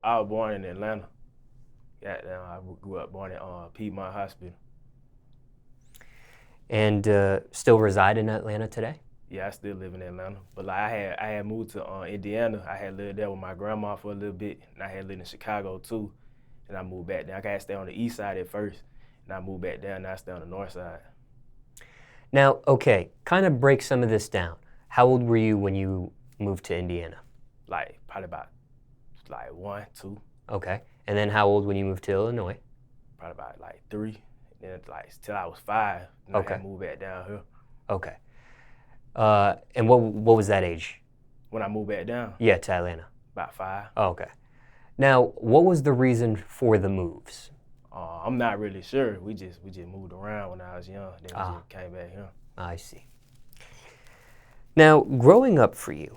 I was born in Atlanta. Goddamn, I grew up born in Piedmont Hospital. And still reside in Atlanta today? Yeah, I still live in Atlanta. But like I had moved to Indiana. I had lived there with my grandma for a little bit, and I had lived in Chicago too. And I moved back there. I got to stay on the east side at first, and I moved back there, and I stay on the north side. Now, okay, kind of break some of this down. How old were you when you moved to Indiana? Like probably about like 1, 2. Okay. And then how old when you moved to Illinois? Probably about like 3. And then like till I was 5, and Okay. I had moved back down here. Okay. And what was that age? When I moved back down? Yeah, to Atlanta. About 5. Oh, okay. Now, what was the reason for the moves? I'm not really sure. We just moved around when I was young. Then we just came back here. I see. Now, growing up for you,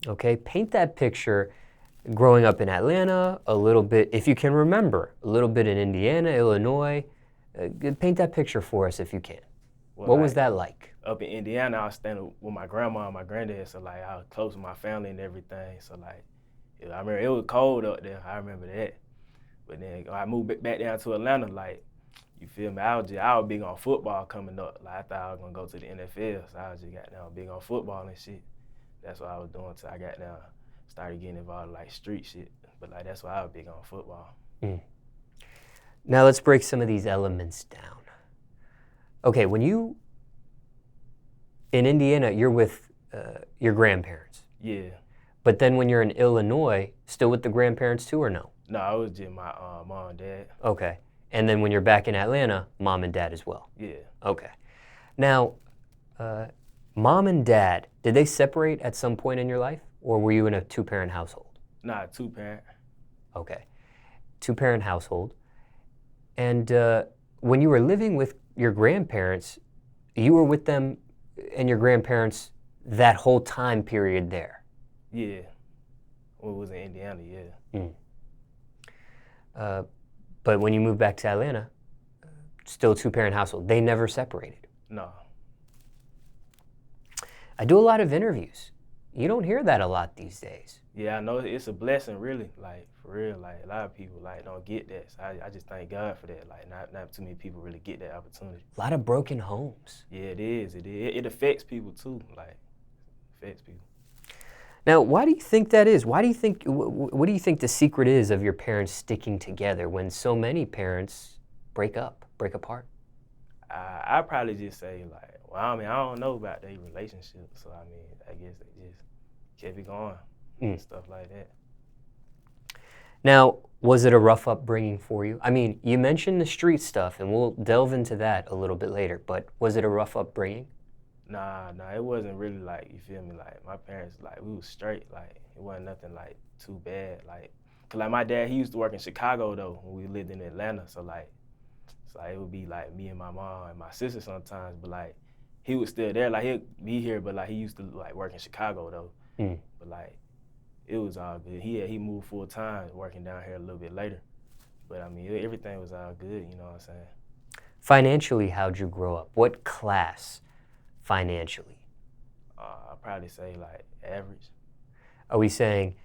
okay, paint that picture. Growing up in Atlanta, a little bit, if you can remember, a little bit in Indiana, Illinois. Paint that picture for us if you can. Well, what was that like? Up in Indiana, I was staying with my grandma and my granddad, so like I was close to my family and everything. So like, I remember it was cold up there. I remember that. But then when I moved back down to Atlanta, like, you feel me? I was big on football coming up. Like I thought I was gonna go to the NFL, so I was just got down big on football and shit. That's what I was doing till I got down, started getting involved in like street shit. But like that's why I was big on football. Now let's break some of these elements down. Okay, when you in Indiana, you're with your grandparents. Yeah. But then when you're in Illinois, still with the grandparents too, or no? No, it was just my mom and dad. Okay. And then when you're back in Atlanta, mom and dad as well? Yeah. Okay. Now, mom and dad, did they separate at some point in your life? Or were you in a two-parent household? Nah, 2-parent. Okay. Two-parent household. And when you were living with your grandparents, you were with them and your grandparents that whole time period there? Yeah. Well, it was in Indiana, yeah. But when you moved back to Atlanta, still a two-parent household. They never separated? No. I do a lot of interviews. You don't hear that a lot these days. Yeah, I know it's a blessing, really. Like, for real, like, a lot of people, like, don't get that. So I just thank God for that. Like, not too many people really get that opportunity. A lot of broken homes. Yeah, it is. It affects people, too. Like, affects people. Now, why do you think that is? Why do you think, what do you think the secret is of your parents sticking together when so many parents break apart? I'd probably just say, like, well, I mean, I don't know about their relationship. So, I mean, I guess they just kept it going and stuff like that. Now, was it a rough upbringing for you? I mean, you mentioned the street stuff, and we'll delve into that a little bit later, but was it a rough upbringing? Nah, it wasn't really like, you feel me, like, my parents, like, we was straight, like, it wasn't nothing, like, too bad, like, cause, like, my dad, he used to work in Chicago, though, when we lived in Atlanta, so, like, it would be, like, me and my mom and my sister sometimes, but, like, he was still there, like, he'd be here, but, like, he used to, like, work in Chicago, though, but, like, it was all good. He moved full time, working down here a little bit later, but, I mean, everything was all good, you know what I'm saying? Financially, how'd you grow up? What class? Financially? I'd probably say like average. Are we saying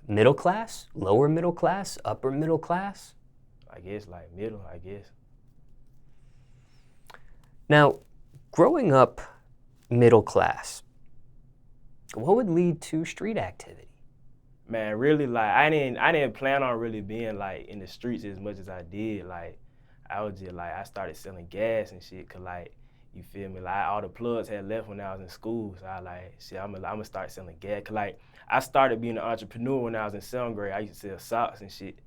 middle class, lower middle class, upper middle class? I guess like middle, I guess. Now, growing up middle class, what would lead to street activity? Man, really, like I didn't plan on really being like in the streets as much as I did. Like I was just like I started selling gas and shit, cause like, you feel me? Like all the plugs had left when I was in school, so I like, shit, I'm gonna start selling gas. Cause like I started being an entrepreneur when I was in 7th grade. I used to sell socks and shit,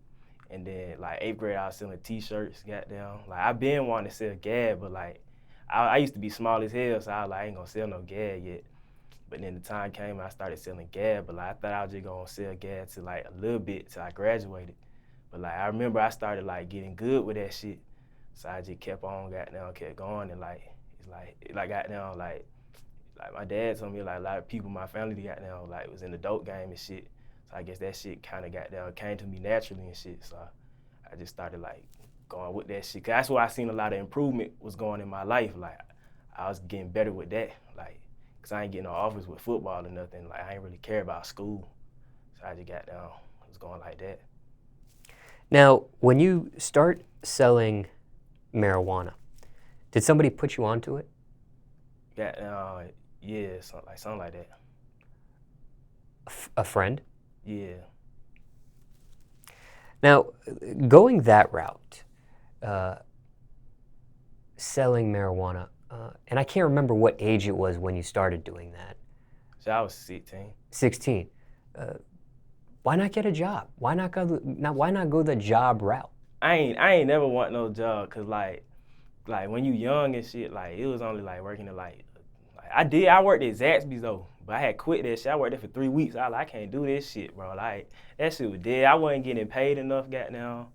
and then like 8th grade I was selling T-shirts. Goddamn, like I been wanting to sell gas, but like I used to be small as hell, so I was like I ain't gonna sell no gas yet. But then the time came and I started selling gas, but like I thought I was just gonna sell gas to like a little bit till I graduated. But like I remember I started like getting good with that shit, so I just kept on, kept going, and like. Like got down, like my dad told me like a lot of people in my family got down, like was in the dope game and shit. So I guess that shit kind of got down, came to me naturally and shit. So I just started like going with that shit. Cause that's where I seen a lot of improvement was going in my life. Like I was getting better with that, like, cause I ain't getting no offers with football or nothing. Like I ain't really care about school. So I just got down, was going like that. Now, when you start selling marijuana, did somebody put you onto it? Yeah, something like that. A friend? Yeah. Now, going that route, selling marijuana, and I can't remember what age it was when you started doing that. So I was 16. 16. Why not get a job? Why not go the job route? I ain't never want no job, cause like when you young and shit, like it was only like working at like I worked at Zaxby's though, but I had quit that shit. I worked there for 3 weeks. I can't do this shit, bro. Like that shit was dead. I wasn't getting paid enough, goddamn.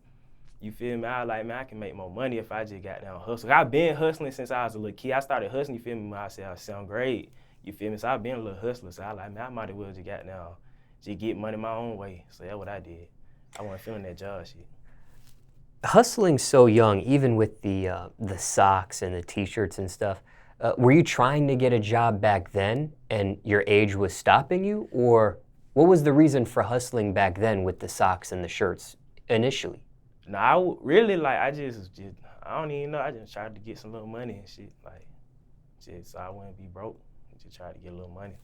You feel me? I was like, man, I can make more money if I just got down hustle. I've been hustling since I was a little kid. I started hustling, you feel me, when I said I was 7th grade. You feel me? So I've been a little hustler. So I like, man, I might as well just got down, just get money my own way. So that's what I did. I wasn't feeling that job shit. Hustling so young, even with the socks and the t-shirts and stuff, were you trying to get a job back then and your age was stopping you? Or what was the reason for hustling back then with the socks and the shirts initially? No, I really like, I just, I don't even know. I just tried to get some little money and shit. Like, just so I wouldn't be broke. Just tried to get a little money.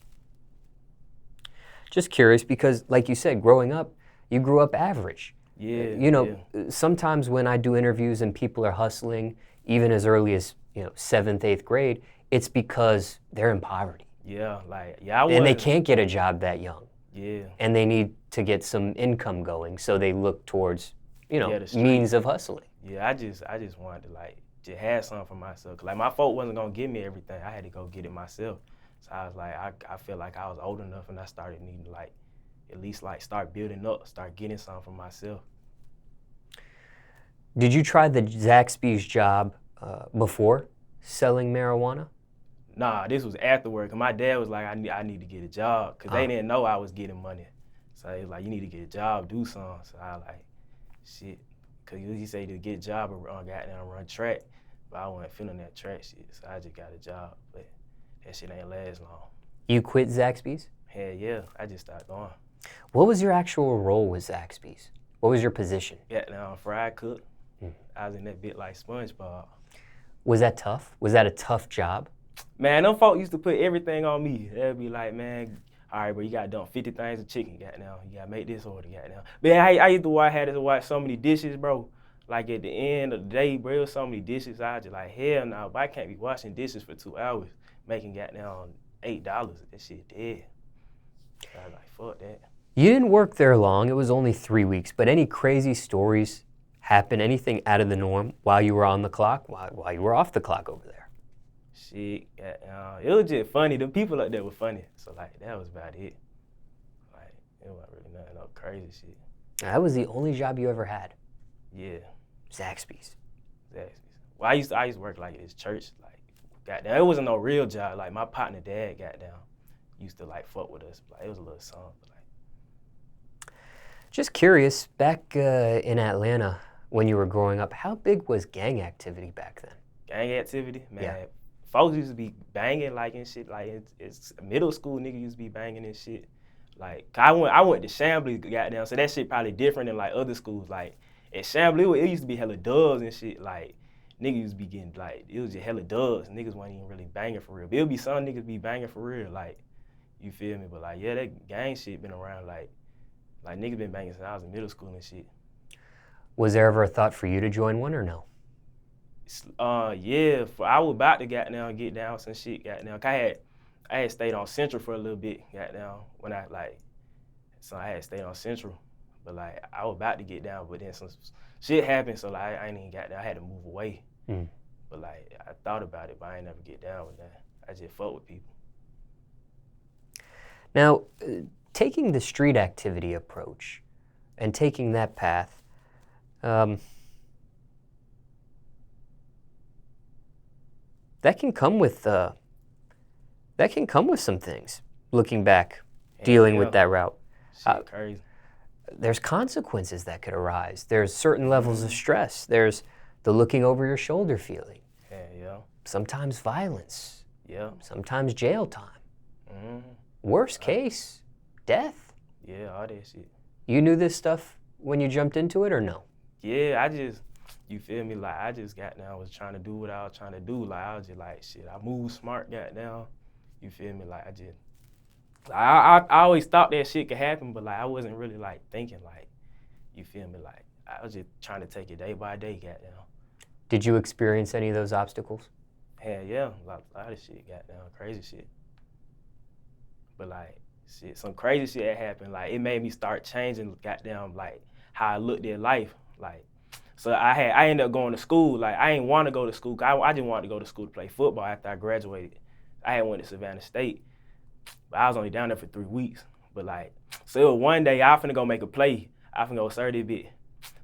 Just curious because, like you said, growing up, you grew up average. Yeah. You know, sometimes when I do interviews and people are hustling, even as early as 7th, 8th grade, it's because they're in poverty. Yeah, like and they can't get a job that young. Yeah. And they need to get some income going, so they look towards the means of hustling. Yeah, I just wanted to like just have something for myself. 'Cause like my folk wasn't gonna give me everything. I had to go get it myself. So I was like, I feel like I was old enough, and I started needing to like at least like start building up, start getting something for myself. Did you try the Zaxby's job before selling marijuana? Nah, this was afterward. 'Cause my dad was like, I need to get a job, 'cause they didn't know I was getting money. So he was like, you need to get a job, do something. So I was like, shit, 'cause he said to get a job and run track, but I wasn't feeling that track shit. So I just got a job, but that shit ain't last long. You quit Zaxby's? Hell yeah, I just started going. What was your actual role with Zaxby's? What was your position? Yeah, fried cook. I was in that bit like SpongeBob. Was that tough? Was that a tough job? Man, them folk used to put everything on me. They'd be like, man, all right, bro, you gotta dump 50 things of chicken, goddamn. You gotta make this order, goddamn. Man, I used to had to watch so many dishes, bro. Like at the end of the day, bro, it was so many dishes. I just like, hell no, but I can't be washing dishes for 2 hours, making goddamn $8. That shit dead. I was like, fuck that. You didn't work there long. It was only 3 weeks. But any crazy stories happen? Anything out of the norm while you were on the clock, while you were off the clock over there? Shit, it was just funny. The people up there were funny. So like, that was about it. Like, it wasn't really nothing no crazy shit. That was the only job you ever had? Yeah. Zaxby's. Well, I used to work like at this church. Like, goddamn, it wasn't no real job. Like my partner dad, goddamn, used to like fuck with us. Like it was a little something. Like. Just curious, back in Atlanta when you were growing up, how big was gang activity back then? Gang activity, man. Yeah. Folks used to be banging like and shit. Like it's middle school niggas used to be banging and shit. Like I went to Chambly, goddamn. So that shit probably different than like other schools. Like at Chambly, it used to be hella dubs and shit. Like niggas used to be getting like it was just hella dubs. Niggas wasn't even really banging for real. But it'll be some niggas be banging for real. Like you feel me? But like yeah, that gang shit been around. Like niggas been banging since I was in middle school and shit. Was there ever a thought for you to join one or no? Yeah, I was about to get down some shit, goddamn. I had stayed on Central for a little bit, goddamn, so I had stayed on Central. But like, I was about to get down, but then some shit happened, so like, I ain't even got down. I had to move away. But like, I thought about it, but I ain't never get down with that. I just fuck with people. Now, taking the street activity approach and taking that path, that can come with some things. Looking back, dealing with that route, shit crazy. There's consequences that could arise. There's certain levels of stress. There's the looking over your shoulder feeling. Yeah. Sometimes violence. Yeah. Sometimes jail time. Worst case, death. Yeah, all that shit. You knew this stuff when you jumped into it or no? Yeah, you feel me? Like, I just was trying to do what I was trying to do. Like, I was just like, shit, I move smart, you feel me? Like, I always thought that shit could happen, but like, I wasn't really like thinking like, you feel me? Like, I was just trying to take it day by day, Did you experience any of those obstacles? Hell yeah, a lot of shit, crazy shit. But like, shit, some crazy shit that happened. Like, it made me start changing, like how I looked at life. Like, so I ended up going to school. Like, I didn't want to go to school. I just wanted to go to school to play football after I graduated. I had went to Savannah State, but I was only down there for 3 weeks. But like, so it was one day I finna go make a play. I finna go serve this bit.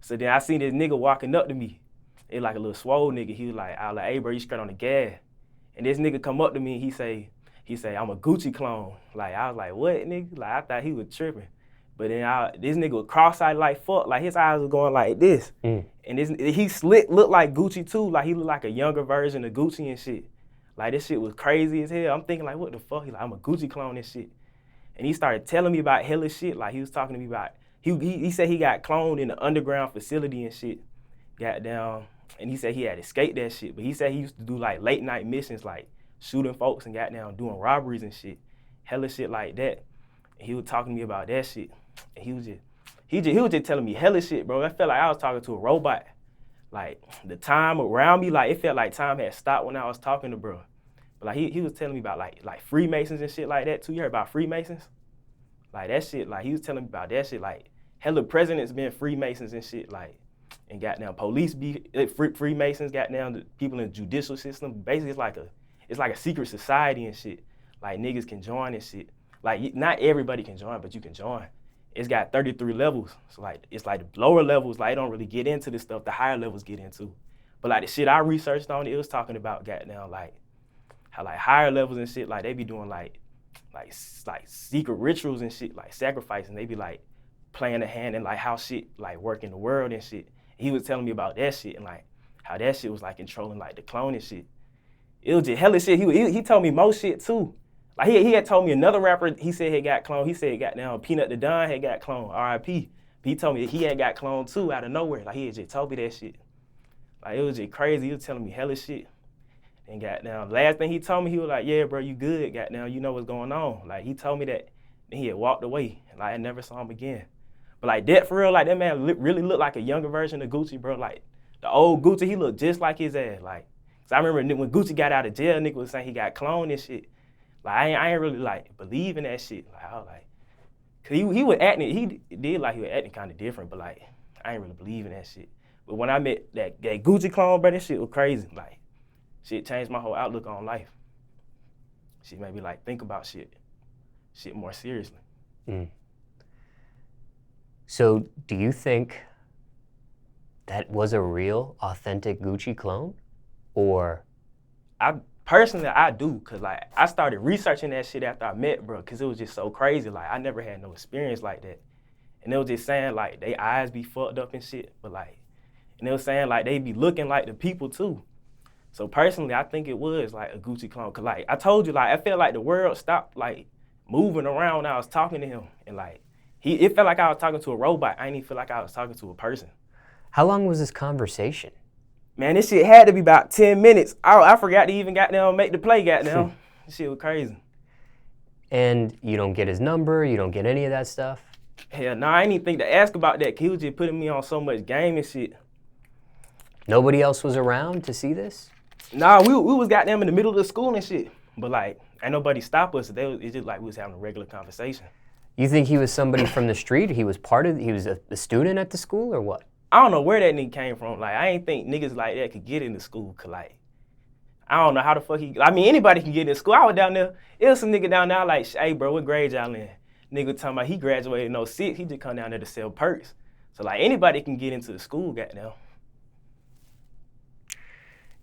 So then I seen this nigga walking up to me. It like a little swole nigga. He was like, I was like, hey bro, you straight on the gas. And this nigga come up to me and he say, I'm a Gucci clone. Like, I was like, what, nigga? Like, I thought he was tripping. But then this nigga was cross-eyed like fuck. Like, his eyes was going like this. And he looked like Gucci too. Like, he looked like a younger version of Gucci and shit. Like, this shit was crazy as hell. I'm thinking like, what the fuck? He like, I'm a Gucci clone and shit. And he started telling me about hella shit. Like, he was talking to me about, he said he got cloned in the underground facility and shit. And he said he had escaped that shit. But he said he used to do like late night missions, like shooting folks and doing robberies and shit. Hella shit like that. And he was talking to me about that shit. And he was just telling me hella shit, bro. I felt like I was talking to a robot. Like, the time around me, like, it felt like time had stopped when I was talking to bro. But like, he was telling me about like Freemasons and shit like that too. You heard about Freemasons? Like, that shit, like, he was telling me about that shit, like, hella presidents being Freemasons and shit, like, and police be Freemasons, the people in the judicial system. Basically, it's like a secret society and shit. Like, niggas can join and shit. Like, not everybody can join, but you can join. It's got 33 levels. So like, it's like the lower levels, like, don't really get into this stuff. The higher levels get into. But like, the shit I researched on, it was talking about like how like higher levels and shit, like, they be doing like secret rituals and shit, like sacrificing. They be like playing a hand and like how shit like work in the world and shit. He was telling me about that shit and like how that shit was like controlling like the cloning shit. It was just hella shit. He told me more shit too. Like, he had told me another rapper, he said he got cloned. He said Peanut the Don had got cloned, R.I.P. He told me he had got cloned too out of nowhere. Like, he had just told me that shit. Like, it was just crazy. He was telling me hella shit. And last thing he told me, he was like, yeah, bro, you good, you know what's going on. Like, he told me that, and he had walked away. Like, I never saw him again. But like, that for real, like, that man really looked like a younger version of Gucci, bro. Like, the old Gucci, he looked just like his ass. Like, so I remember when Gucci got out of jail, nigga was saying he got cloned and shit. Like, I ain't really like believe in that shit. Like, I was like, cause he was acting, he did like he was acting kind of different, but like, I ain't really believe in that shit. But when I met that Gucci clone, bro, that shit was crazy. Like, shit changed my whole outlook on life. Shit made me like think about shit more seriously. So, do you think that was a real, authentic Gucci clone, or? Personally, I do, cause like I started researching that shit after I met bro, cause it was just so crazy. Like, I never had no experience like that, and they was just saying like they eyes be fucked up and shit, but like, and they was saying like they be looking like the people too. So personally, I think it was like a Gucci clone, cause like I told you, like I felt like the world stopped like moving around when I was talking to him, and like it felt like I was talking to a robot. I didn't even feel like I was talking to a person. How long was this conversation? Man, this shit had to be about 10 minutes. I forgot to even make the play, This shit was crazy. And you don't get his number, you don't get any of that stuff? Hell no, I didn't even think to ask about that, 'cause he was just putting me on so much game and shit. Nobody else was around to see this? Nah, we was in the middle of the school and shit. But like, ain't nobody stop us. It's just like we was having a regular conversation. You think he was somebody from the street? He was a student at the school, or what? I don't know where that nigga came from. Like, I ain't think niggas like that could get into school. Cause like, I don't know how the fuck anybody can get into school. I was down there. It was some nigga down there like, hey bro, what grade y'all in? Nigga talking about he graduated in 06. He just come down there to sell perks. So like, anybody can get into the school, goddamn.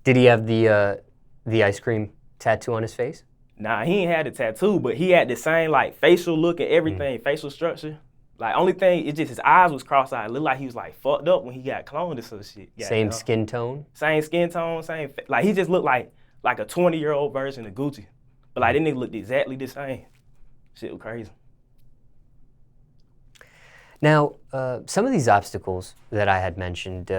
Did he have the ice cream tattoo on his face? Nah, he ain't had the tattoo, but he had the same like facial look and everything, facial structure. Like, only thing, it's just his eyes was cross-eyed. It looked like he was like fucked up when he got cloned or some shit. Same skin tone? Same skin tone, like he just looked like a 20-year-old version of Gucci. But like, that nigga looked exactly the same. Shit was crazy. Now, some of these obstacles that I had mentioned,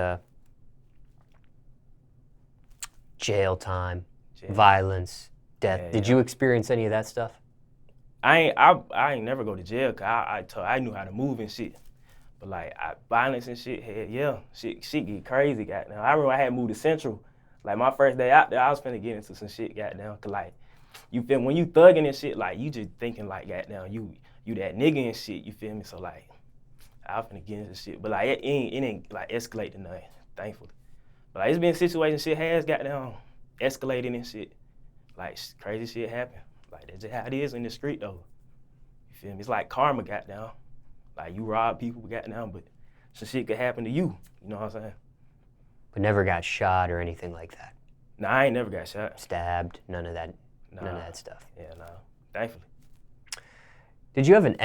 jail time, violence, death. Yeah, Did yeah. you experience any of that stuff? I ain't never go to jail, cause I knew how to move and shit. But like violence and shit, hell yeah, shit get crazy, goddamn. I remember I had moved to Central. Like my first day out there, I was finna get into some shit, goddamn. Cause like, you feel when you thugging and shit, like you just thinking like, goddamn, you that nigga and shit. You feel me? So like, I was finna get into shit, but like it ain't like escalated nothing, thankfully. But like it's been situations shit has goddamn escalated and shit. Like crazy shit happen. Like that's just how it is in the street though. You feel me? It's like karma, goddamn. Like you rob people, goddamn, but some shit could happen to you. You know what I'm saying? But never got shot or anything like that? Nah, I ain't never got shot. Stabbed? None of that? Nah. None of that stuff? Yeah, nah. Thankfully. Did you have an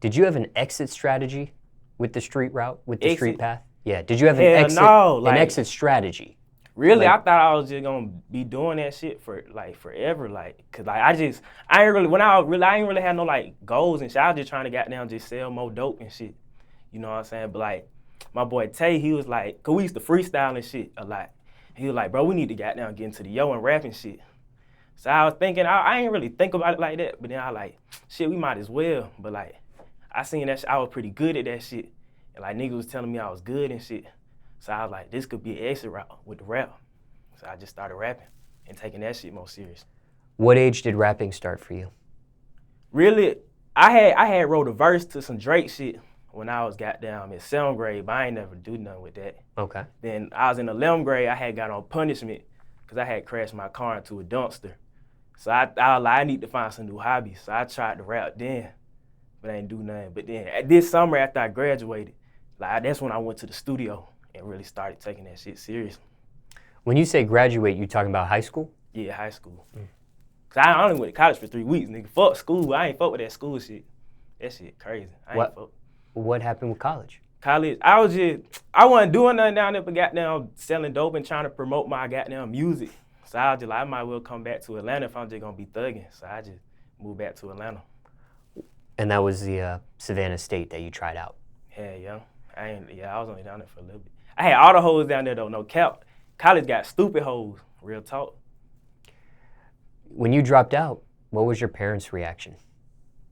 Did you have an exit strategy with the street route, with the street path? Yeah. Did you have an exit strategy? Really, I thought I was just gonna be doing that shit for like forever, like, cause like I ain't really had no like goals and shit. I was just trying to goddamn just sell more dope and shit. You know what I'm saying? But like my boy Tay, he was like, cause we used to freestyle and shit a lot. He was like, bro, we need to goddamn get into the yo and rap and shit. So I was thinking, I ain't really think about it like that, but then I like, shit, we might as well. But like, I seen that shit, I was pretty good at that shit. And like niggas was telling me I was good and shit. So I was like, this could be an exit route with the rap. So I just started rapping and taking that shit more serious. What age did rapping start for you? Really, I had wrote a verse to some Drake shit when I was goddamn in 7th grade, but I ain't never do nothing with that. Okay. Then I was in 11th grade, I had got on punishment because I had crashed my car into a dumpster. So I was like, I need to find some new hobbies. So I tried to rap then, but I ain't do nothing. But then this summer after I graduated, like that's when I went to the studio and really started taking that shit seriously. When you say graduate, you talking about high school? Yeah, high school. Cause I only went to college for 3 weeks, nigga. Fuck school. I ain't fuck with that school shit. That shit crazy. What happened with college? College, I wasn't doing nothing down there but goddamn selling dope and trying to promote my goddamn music. So I was just like, I might well come back to Atlanta if I'm just gonna be thugging. So I just moved back to Atlanta. And that was the Savannah State that you tried out? Hell yeah. I was only down there for a little bit. I had all the hoes down there though, no cap. College got stupid hoes, real talk. When you dropped out, what was your parents' reaction?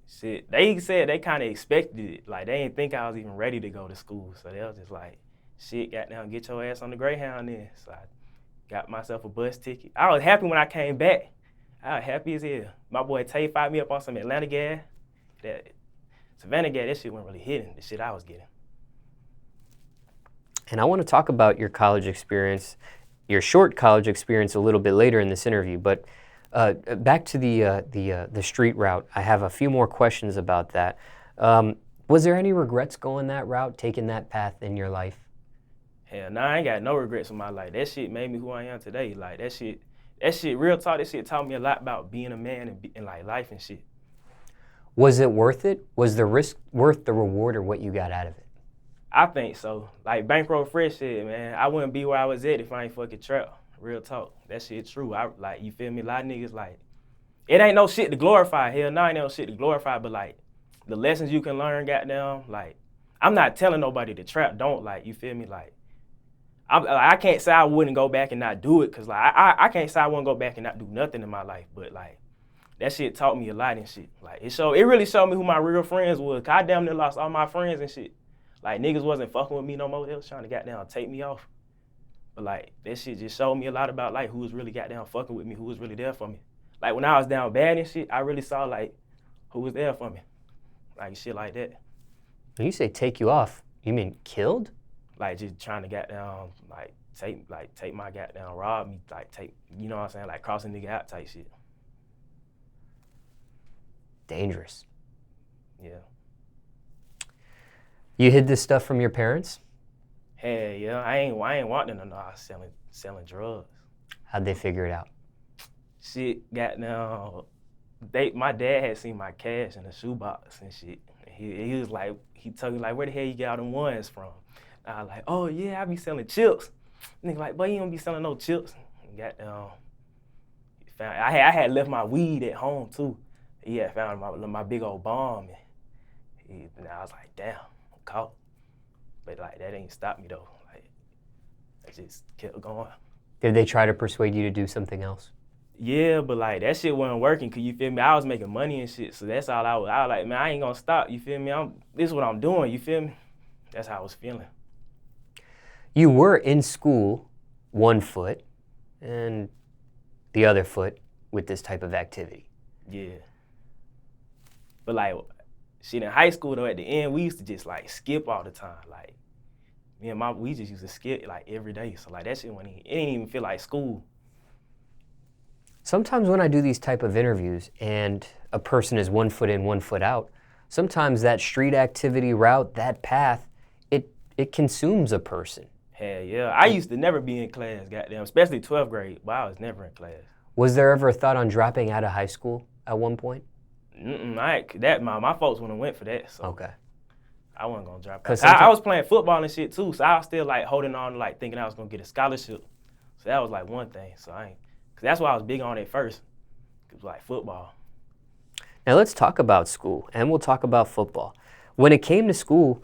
Shit, they said they kind of expected it. Like, they didn't think I was even ready to go to school. So they was just like, shit, goddamn, get your ass on the Greyhound then. So I got myself a bus ticket. I was happy when I came back. I was happy as hell. My boy Tay fired me up on some Atlanta gas. That Savannah gas, that shit wasn't really hitting the shit I was getting. And I want to talk about your college experience, your short college experience a little bit later in this interview, but back to the street route. I have a few more questions about that. Was there any regrets going that route, taking that path in your life? Hell nah, I ain't got no regrets in my life. That shit made me who I am today. Like that shit, real talk, that shit taught me a lot about being a man and like life and shit. Was it worth it? Was the risk worth the reward or what you got out of it? I think so. Like Bankroll Fresh said, man, I wouldn't be where I was at if I ain't fucking trap. Real talk. That shit true. You feel me? A lot of niggas like, it ain't no shit to glorify. Hell no, ain't no shit to glorify, but like, the lessons you can learn, goddamn, like, I'm not telling nobody to trap, don't, like, you feel me? Like, I can't say I wouldn't go back and not do it, cause like, I can't say I wouldn't go back and not do nothing in my life, but like, that shit taught me a lot and shit. Like, it really showed me who my real friends was, cause I damn near lost all my friends and shit. Like, niggas wasn't fucking with me no more. They was trying to goddamn take me off. But, like, that shit just showed me a lot about, like, who was really goddamn fucking with me, who was really there for me. Like, when I was down bad and shit, I really saw, like, who was there for me. Like, shit like that. When you say take you off, you mean killed? Like, just trying to goddamn, take my goddamn, rob me, you know what I'm saying? Like, crossing nigga out type shit. Dangerous. Yeah. You hid this stuff from your parents? Hell yeah, I ain't want them to know I was selling drugs. How'd they figure it out? Shit, goddamn, my dad had seen my cash in the shoebox and shit. He was like, he told me like, where the hell you got them ones from? And I was like, oh yeah, I be selling chips. Nigga like, boy, you don't be selling no chips. And goddamn, I had left my weed at home too. He had found my big old bomb. And And I was like, damn, I'm caught. But like that ain't stopped me though. Like I just kept going. Did they try to persuade you to do something else? Yeah, but like that shit wasn't working, cause you feel me? I was making money and shit, so that's all I was like, man, I ain't gonna stop, you feel me? This is what I'm doing, you feel me? That's how I was feeling. You were in school, one foot, and the other foot with this type of activity. Yeah. But like, shit, in high school though, at the end, we used to just like skip all the time. Like, me and we just used to skip like every day. So like that shit it didn't even feel like school. Sometimes when I do these type of interviews and a person is 1 foot in, 1 foot out, sometimes that street activity route, that path, it consumes a person. Hell yeah. I used to never be in class, goddamn, especially 12th grade, but I was never in class. Was there ever a thought on dropping out of high school at one point? My folks wouldn't have went for that, so Okay. I wasn't gonna drop out. I was playing football and shit too, so I was still like holding on, like thinking I was gonna get a scholarship. So that was like one thing. So cause that's why I was big on it first. It was like football. Now let's talk about school, and we'll talk about football. When it came to school,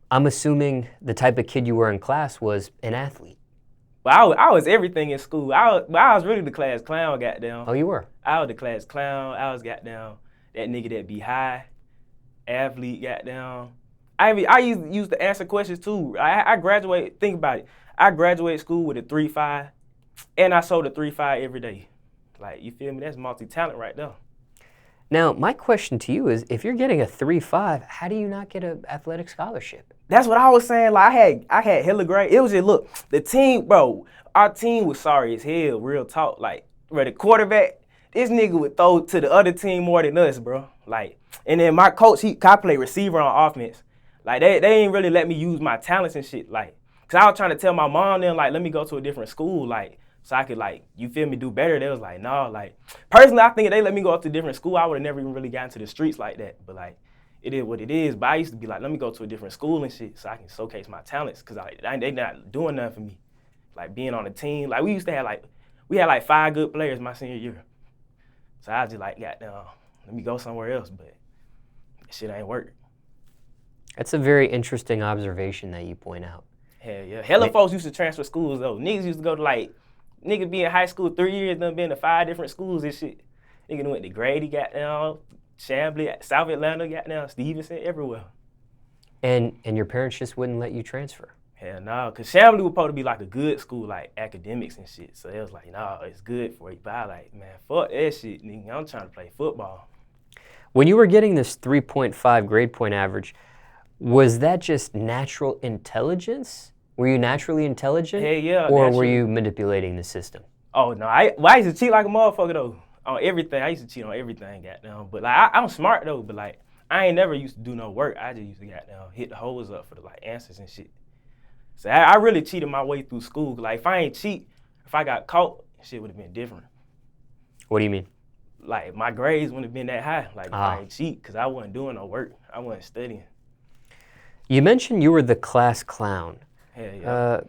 I'm assuming the type of kid you were in class was an athlete. But I was everything in school. I was really the class clown, goddamn. Oh, you were? I was the class clown. I was goddamn that nigga that be high, athlete, goddamn. I used to answer questions too. I graduated, think about it. I graduated school with a 3.5, and I sold a 3.5 every day. Like, you feel me? That's multi-talent right there. Now, my question to you is, if you're getting a 3.5, how do you not get an athletic scholarship? That's what I was saying. Like, I had hella grade. It was just, look, the team, bro, our team was sorry as hell, real talk. Like, bro, the quarterback, this nigga would throw to the other team more than us, bro. Like, and then my coach, I play receiver on offense. Like, they ain't really let me use my talents and shit. Like, cause I was trying to tell my mom then, like, let me go to a different school, like, so I could, like, you feel me, do better. They was like, no, like, personally, I think if they let me go up to a different school, I would have never even really gotten to the streets like that. But, like, it is what it is. But I used to be like, let me go to a different school and shit so I can showcase my talents, because they not doing nothing for me. Like, being on a team. Like, we had 5 good players my senior year. So I was just like, goddamn, let me go somewhere else. But that shit ain't work. That's a very interesting observation that you point out. Hell yeah. Hella folks used to transfer schools, though. Niggas used to go to, like, niggas be in high school 3 years, done been to 5 different schools and shit. Nigga went to Grady, goddamn, Chamblee, South Atlanta, goddamn, Stevenson, everywhere. And your parents just wouldn't let you transfer? Hell no, because Chamblee was supposed to be like a good school, like academics and shit. So it was like, nah, it's good for you. But I like, man, fuck that shit, nigga. I'm trying to play football. When you were getting this 3.5 grade point average, was that just natural intelligence? Were you naturally intelligent? Hell yeah. Or were you manipulating the system? Oh, no. I used to cheat like a motherfucker, though. On everything. I used to cheat on everything, goddamn. But, like, I'm smart, though. But, like, I ain't never used to do no work. I just used to, goddamn, hit the holes up for the, like, answers and shit. So I really cheated my way through school. Like, if I ain't cheat, if I got caught, shit would have been different. What do you mean? Like, my grades wouldn't have been that high. Like, if I ain't cheat, because I wasn't doing no work. I wasn't studying. You mentioned you were the class clown. Hell yeah.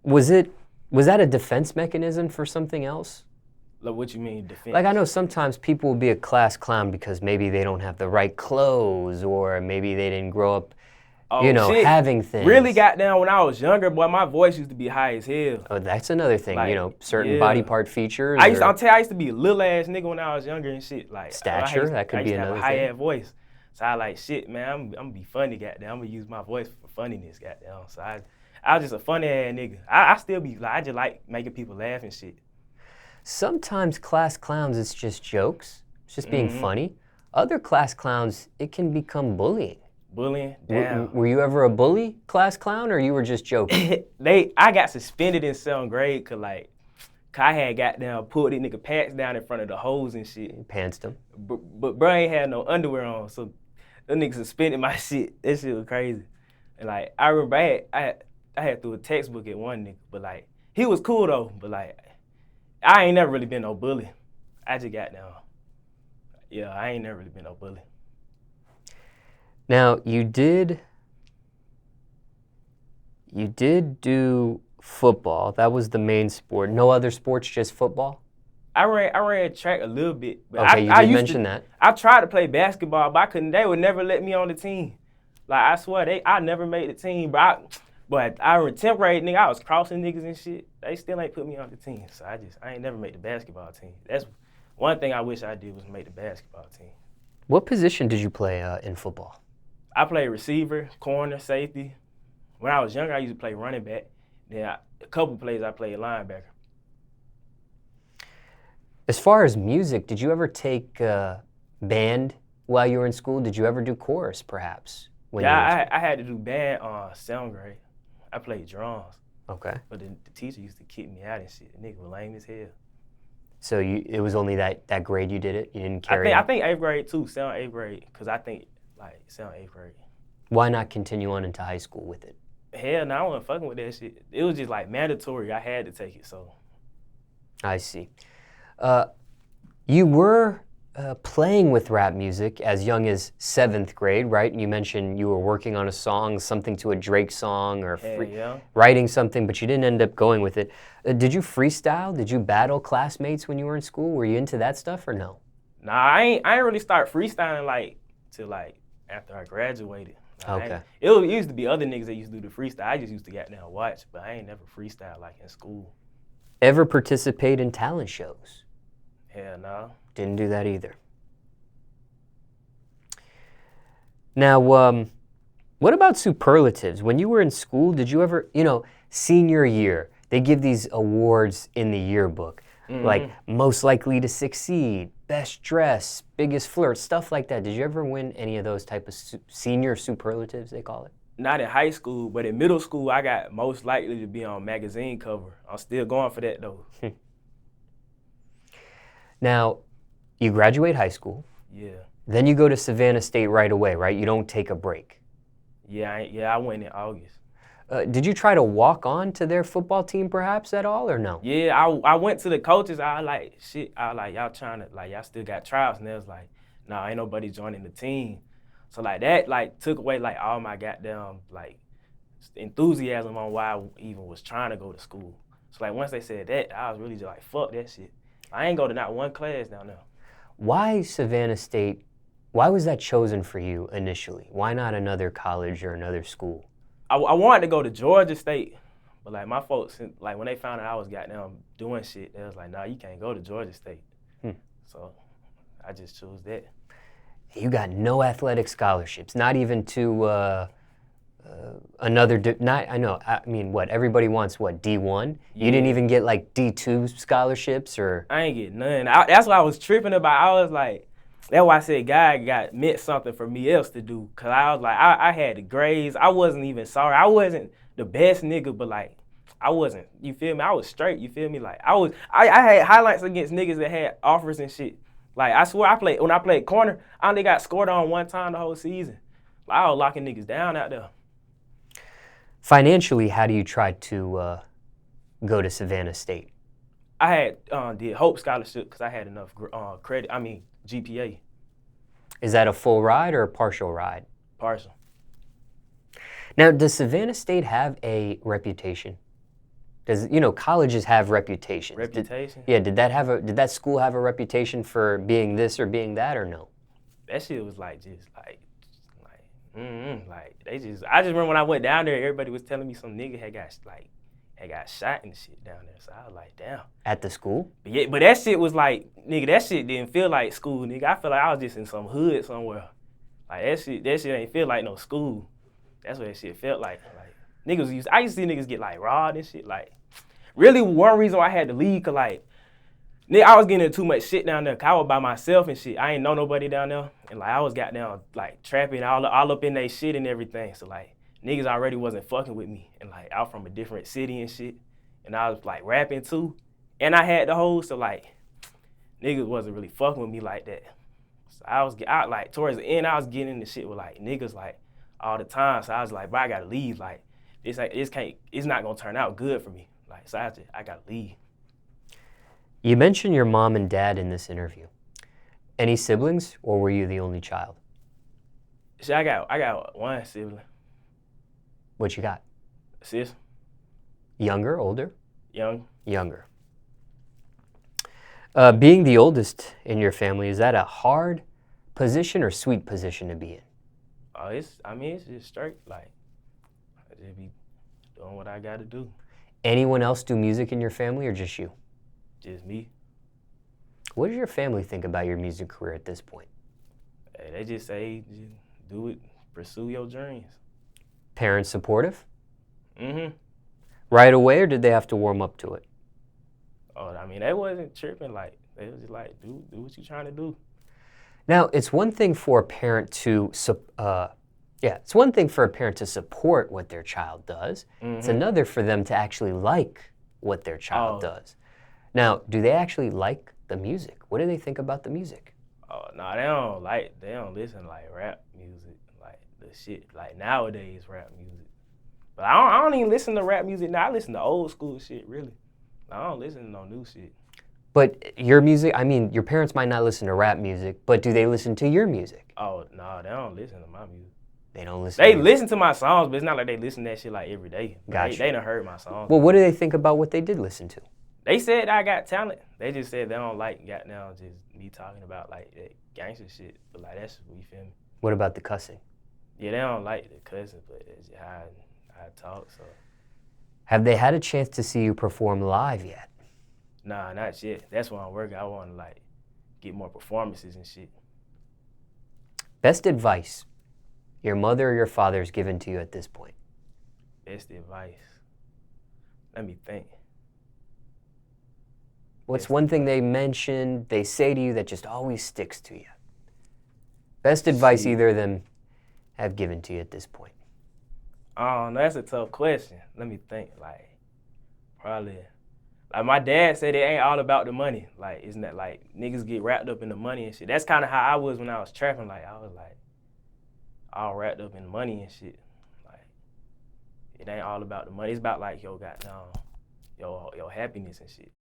Was that a defense mechanism for something else? Like, what you mean, defense? Like, I know sometimes people will be a class clown because maybe they don't have the right clothes, or maybe they didn't grow up, shit. having things. Really got down when I was younger, boy. My voice used to be high as hell. Oh, that's another thing, like, certain body part features. I used to be a little ass nigga when I was younger and shit. Like stature, that could be another thing. I used to have a high ass voice. So I like, shit, man, I'm gonna be funny, goddamn. I'm gonna use my voice for funniness, goddamn. So I was just a funny ass nigga. I still be like, I just like making people laugh and shit. Sometimes class clowns, it's just jokes. It's just being funny. Other class clowns, it can become bullying. Bullying? Damn. Were you ever a bully class clown, or you were just joking? I got suspended in 7th grade because I had goddamn pulled these nigga pants down in front of the hoes and shit. You pantsed them. But bro ain't had no underwear on, so them niggas suspended my shit. That shit was crazy. And like, I remember I had threw a textbook at one nigga, but like, he was cool though, but like, I ain't never really been no bully. I just got down. Yeah, I ain't never really been no bully. Now, you did do football. That was the main sport. No other sports, just football? I ran track a little bit. But Okay, you did mention that. I tried to play basketball, but I couldn't. They would never let me on the team. Like, I swear, I never made the team. But I was 10th grade, nigga, I was crossing niggas and shit. They still ain't put me on the team. So I ain't never made the basketball team. That's one thing I wish I did was make the basketball team. What position did you play in football? I played receiver, corner, safety. When I was younger, I used to play running back. Then a couple plays I played linebacker. As far as music, did you ever take band while you were in school? Did you ever do chorus, perhaps? Yeah, I had to do band 7th grade. I played drums. Okay. But the teacher used to kick me out and shit. The nigga was lame as hell. So it was only that grade you did it? You didn't carry I think 8th grade too, 7th, 8th grade. Because I think, like, 7th, 8th grade. Why not continue on into high school with it? Hell no, I wasn't fucking with that shit. It was just, like, mandatory. I had to take it, so. I see. You were playing with rap music as young as 7th grade, right? You mentioned you were working on a song, something to a Drake song, or writing something, but you didn't end up going with it. Did you freestyle? Did you battle classmates when you were in school? Were you into that stuff or no? Nah, I ain't really start freestyling till after I graduated. Okay. It used to be other niggas that used to do the freestyle. I just used to get down and watch, but I ain't never freestyle like in school. Ever participate in talent shows? Hell no. Didn't do that either. Now, what about superlatives? When you were in school, did you ever, senior year, they give these awards in the yearbook, like most likely to succeed, best dress, biggest flirt, stuff like that. Did you ever win any of those type of senior superlatives, they call it? Not in high school, but in middle school, I got most likely to be on magazine cover. I'm still going for that, though. Now, you graduate high school. Yeah. Then you go to Savannah State right away, right? You don't take a break. Yeah, I went in August. Did you try to walk on to their football team perhaps at all or no? Yeah, I went to the coaches. I like, y'all trying to, y'all still got tryouts. And they was like, nah, ain't nobody joining the team. So, that, took away, all my goddamn, enthusiasm on why I even was trying to go to school. So, once they said that, I was really just like, fuck that shit. I ain't go to not one class down there. Why Savannah State? Why was that chosen for you initially? Why not another college or another school? I wanted to go to Georgia State, but my folks, when they found out I was goddamn doing shit, they was like, nah, you can't go to Georgia State. So I just chose that. You got no athletic scholarships, not even to another, what, everybody wants, D1? Yeah. You didn't even get D2 scholarships or? I ain't get none. That's what I was tripping about. I was like, that's why I said God meant something for me else to do. Cause I was like, I had the grades. I wasn't even sorry. I wasn't the best nigga, but I wasn't, you feel me? I was straight, you feel me? I had highlights against niggas that had offers and shit. I swear when I played corner, I only got scored on one time the whole season. I was locking niggas down out there. Financially, how do you try to go to Savannah State? I had did Hope Scholarship because I had enough GPA. Is that a full ride or a partial ride? Partial. Now, does Savannah State have a reputation? Does colleges have reputations? Reputation? Did that school have a reputation for being this or being that or no? That shit was I just remember when I went down there, everybody was telling me some nigga had got shot and shit down there. So I was like, damn. At the school? But that shit was nigga, that shit didn't feel like school, nigga. I feel like I was just in some hood somewhere. That shit ain't feel like no school. That's what that shit felt like. I used to see niggas get robbed and shit. Really one reason why I had to leave, cause nigga, I was getting into too much shit down there. Cause I was by myself and shit. I ain't know nobody down there. And I was goddamn trapping all up in they shit and everything. So niggas already wasn't fucking with me. And I was from a different city and shit. And I was rapping too. And I had the hoes, so niggas wasn't really fucking with me like that. So I was towards the end, I was getting into shit with niggas all the time. So I was like, bro, I gotta leave. It's not gonna turn out good for me. So I gotta leave. You mentioned your mom and dad in this interview. Any siblings, or were you the only child? See, I got one sibling. What you got? Sis. Younger, older? Young. Younger. Being the oldest in your family, is that a hard position or sweet position to be in? Oh, it's just straight. Like, I just be doing what I gotta do. Anyone else do music in your family or just you? Just me. What does your family think about your music career at this point? Hey, they just say, just do it, pursue your dreams. Parents supportive? Mm-hmm. Right away, or did they have to warm up to it? Oh, I mean, they wasn't tripping. Like, they was just like, do what you trying to do. Now, it's one thing for a parent to it's one thing for a parent to support what their child does. It's another for them to actually like what their child does. Now, do they actually like the music? What do they think about the music? Oh, no, they don't listen like rap music, like the shit, like nowadays rap music. But I don't even listen to rap music now. I listen to old school shit, really. I don't listen to no new shit. But your music, I mean, your parents might not listen to rap music, but do they listen to your music? Oh, no, they don't listen to my music. They don't listen They to listen to my songs, but it's not like they listen to that shit like every day. Gotcha. They done heard my songs. Well, what do they think about what they did listen to? They said I got talent. They just said they don't like goddamn just me talking about like that gangster shit. But like that's what you feel me. What about the cussing? Yeah, they don't like the cussing, but it's just how I talk. So Have they had a chance to see you perform live yet? nah, not yet. That's why I'm working. I want to like get more performances and shit. Best advice your mother or your father's given to you at this point? Best advice. Let me think. What's one thing they mention, they say to you that just always sticks to you? Best advice either of them have given to you at this point? Oh, no, that's a tough question. Let me think. Like, probably, like my dad said, it ain't all about the money. Like, isn't that like niggas get wrapped up in the money and shit? That's kind of how I was when I was trapping. Like, I was like all wrapped up in money and shit. Like, it ain't all about the money. It's about like your goddamn your happiness and shit.